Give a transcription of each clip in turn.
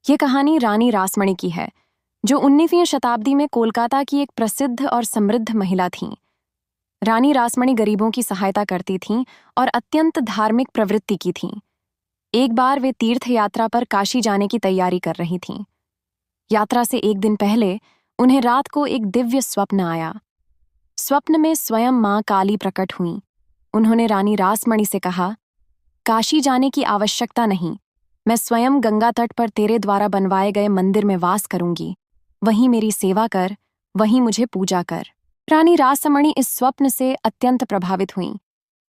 ये कहानी रानी रासमणी की है, जो 19वीं शताब्दी में कोलकाता की एक प्रसिद्ध और समृद्ध महिला थीं। रानी रासमणी गरीबों की सहायता करती थीं और अत्यंत धार्मिक प्रवृत्ति की थीं। एक बार वे तीर्थ यात्रा पर काशी जाने की तैयारी कर रही थीं। यात्रा से एक दिन पहले उन्हें रात को एक दिव्य स्वप्न आया। स्वप्न में स्वयं मां काली प्रकट हुईं। उन्होंने रानी रासमणी से कहा, काशी जाने की आवश्यकता नहीं, मैं स्वयं गंगा तट पर तेरे द्वारा बनवाए गए मंदिर में वास करूंगी। वहीं मेरी सेवा कर, वहीं मुझे पूजा कर। रानी रासमणी इस स्वप्न से अत्यंत प्रभावित हुईं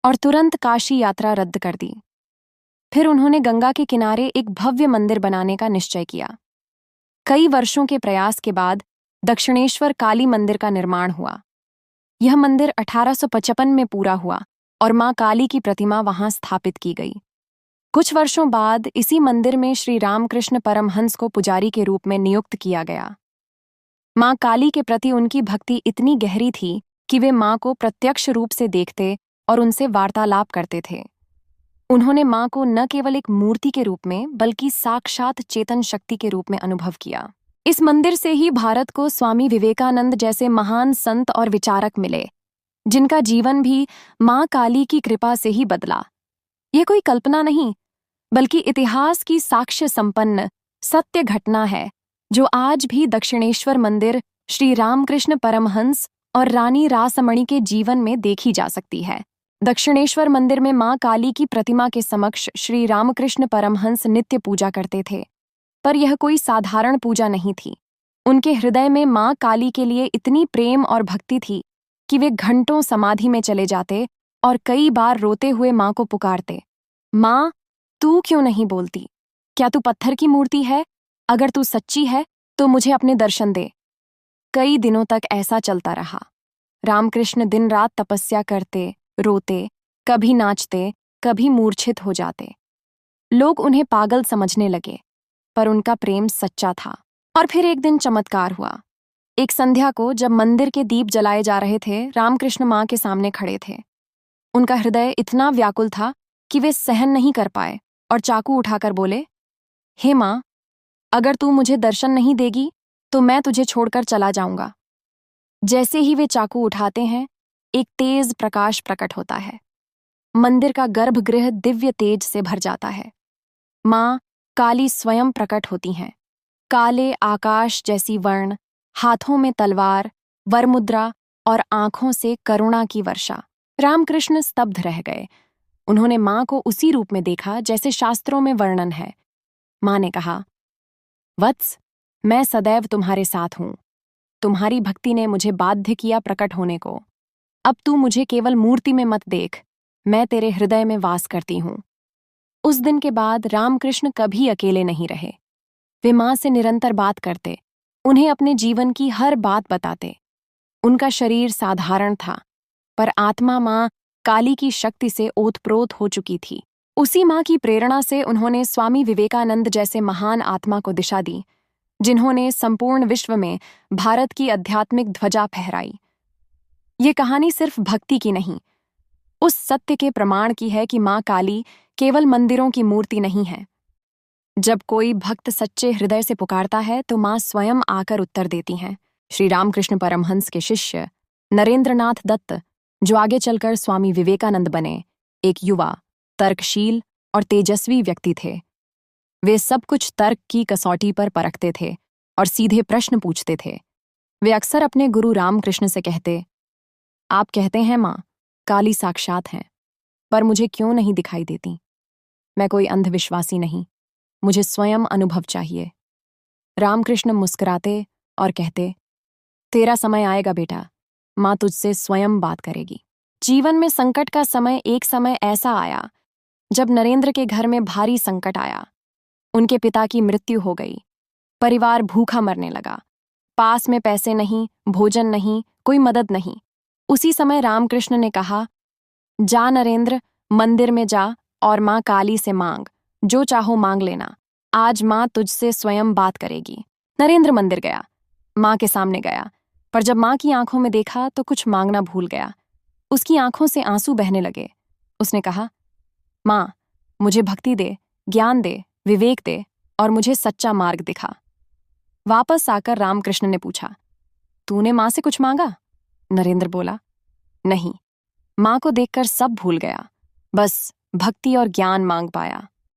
और तुरंत काशी यात्रा रद्द कर दी। फिर उन्होंने गंगा के किनारे एक भव्य मंदिर बनाने का निश्चय किया। कई वर्षों के प्रयास के बाद दक्षिणेश्वर काली मंदिर का निर्माण हुआ। यह मंदिर 1855 में पूरा हुआ और मां काली की प्रतिमा वहां स्थापित की गई। कुछ वर्षों बाद इसी मंदिर में श्री रामकृष्ण परमहंस को पुजारी के रूप में नियुक्त किया गया। मां काली के प्रति उनकी भक्ति इतनी गहरी थी कि वे मां को प्रत्यक्ष रूप से देखते और उनसे वार्तालाप करते थे। उन्होंने मां को न केवल एक मूर्ति के रूप में बल्कि साक्षात चेतन शक्ति के रूप में अनुभव किया। इस मंदिर से ही भारत को स्वामी विवेकानंद जैसे महान संत और विचारक मिले, जिनका जीवन भी मां काली की कृपा से ही बदला। ये कोई कल्पना नहीं, बल्कि इतिहास की साक्ष्य संपन्न सत्य घटना है, जो आज भी दक्षिणेश्वर मंदिर, श्री रामकृष्ण परमहंस और रानी रासमणी के जीवन में देखी जा सकती है। दक्षिणेश्वर मंदिर में मां काली की प्रतिमा के समक्ष श्री रामकृष्ण परमहंस नित्य पूजा करते थे, पर यह कोई साधारण पूजा नहीं थी। उनके हृदय में मां काली के लिए इतनी प्रेम और भक्ति थी कि वे घंटों समाधि में चले जाते और कई बार रोते हुए मां को पुकारते, मां, तू क्यों नहीं बोलती? क्या तू पत्थर की मूर्ति है? अगर तू सच्ची है तो मुझे अपने दर्शन दे। कई दिनों तक ऐसा चलता रहा। रामकृष्ण दिन रात तपस्या करते, रोते, कभी नाचते, कभी मूर्छित हो जाते। लोग उन्हें पागल समझने लगे, पर उनका प्रेम सच्चा था। और फिर एक दिन चमत्कार हुआ। एक संध्या को जब मंदिर के दीप जलाए जा रहे थे, रामकृष्ण मां के सामने खड़े थे। उनका हृदय इतना व्याकुल था कि वे सहन नहीं कर पाए और चाकू उठाकर बोले, हे मां, अगर तू मुझे दर्शन नहीं देगी तो मैं तुझे छोड़कर चला जाऊंगा। जैसे ही वे चाकू उठाते हैं, एक तेज प्रकाश प्रकट होता है। मंदिर का गर्भगृह दिव्य तेज से भर जाता है। मां काली स्वयं प्रकट होती हैं। काले आकाश जैसी वर्ण, हाथों में तलवार, वरमुद्रा और आंखों से करुणा की वर्षा। रामकृष्ण स्तब्ध रह गए। उन्होंने मां को उसी रूप में देखा जैसे शास्त्रों में वर्णन है। मां ने कहा, वत्स, मैं सदैव तुम्हारे साथ हूं। तुम्हारी भक्ति ने मुझे बाध्य किया प्रकट होने को। अब तू मुझे केवल मूर्ति में मत देख, मैं तेरे हृदय में वास करती हूं। उस दिन के बाद रामकृष्ण कभी अकेले नहीं रहे। वे मां से निरंतर बात करते, उन्हें अपने जीवन की हर बात बताते। उनका शरीर साधारण था, पर आत्मा मां काली की शक्ति से ओतप्रोत हो चुकी थी। उसी मां की प्रेरणा से उन्होंने स्वामी विवेकानंद जैसे महान आत्मा को दिशा दी, जिन्होंने संपूर्ण विश्व में भारत की आध्यात्मिक ध्वजा फहराई। ये कहानी सिर्फ भक्ति की नहीं, उस सत्य के प्रमाण की है कि मां काली केवल मंदिरों की मूर्ति नहीं है। जब कोई भक्त सच्चे हृदय से पुकारता है तो मां स्वयं आकर उत्तर देती हैं। श्री रामकृष्ण परमहंस के शिष्य नरेंद्रनाथ दत्त, जो आगे चलकर स्वामी विवेकानंद बने, एक युवा, तर्कशील और तेजस्वी व्यक्ति थे। वे सब कुछ तर्क की कसौटी पर परखते थे और सीधे प्रश्न पूछते थे। वे अक्सर अपने गुरु रामकृष्ण से कहते, आप कहते हैं मां काली साक्षात हैं, पर मुझे क्यों नहीं दिखाई देती? मैं कोई अंधविश्वासी नहीं, मुझे स्वयं अनुभव चाहिए। रामकृष्ण मुस्कुराते और कहते, तेरा समय आएगा बेटा, मां तुझसे स्वयं बात करेगी। जीवन में संकट का एक समय ऐसा आया जब नरेंद्र के घर में भारी संकट आया। उनके पिता की मृत्यु हो गई। परिवार भूखा मरने लगा। पास में पैसे नहीं, भोजन नहीं, कोई मदद नहीं। उसी समय रामकृष्ण ने कहा, जा नरेंद्र, मंदिर में जा और मां काली से मांग, जो चाहो मांग लेना। आज मां तुझसे स्वयं बात करेगी। नरेंद्र मंदिर गया, मां के सामने गया, पर जब मां की आंखों में देखा तो कुछ मांगना भूल गया। उसकी आंखों से आंसू बहने लगे। उसने कहा, मां, मुझे भक्ति दे, ज्ञान दे, विवेक दे और मुझे सच्चा मार्ग दिखा। वापस आकर रामकृष्ण ने पूछा, तूने माँ से कुछ मांगा? नरेंद्र बोला, नहीं, माँ को देखकर सब भूल गया, बस भक्ति और ज्ञान मांग पाया।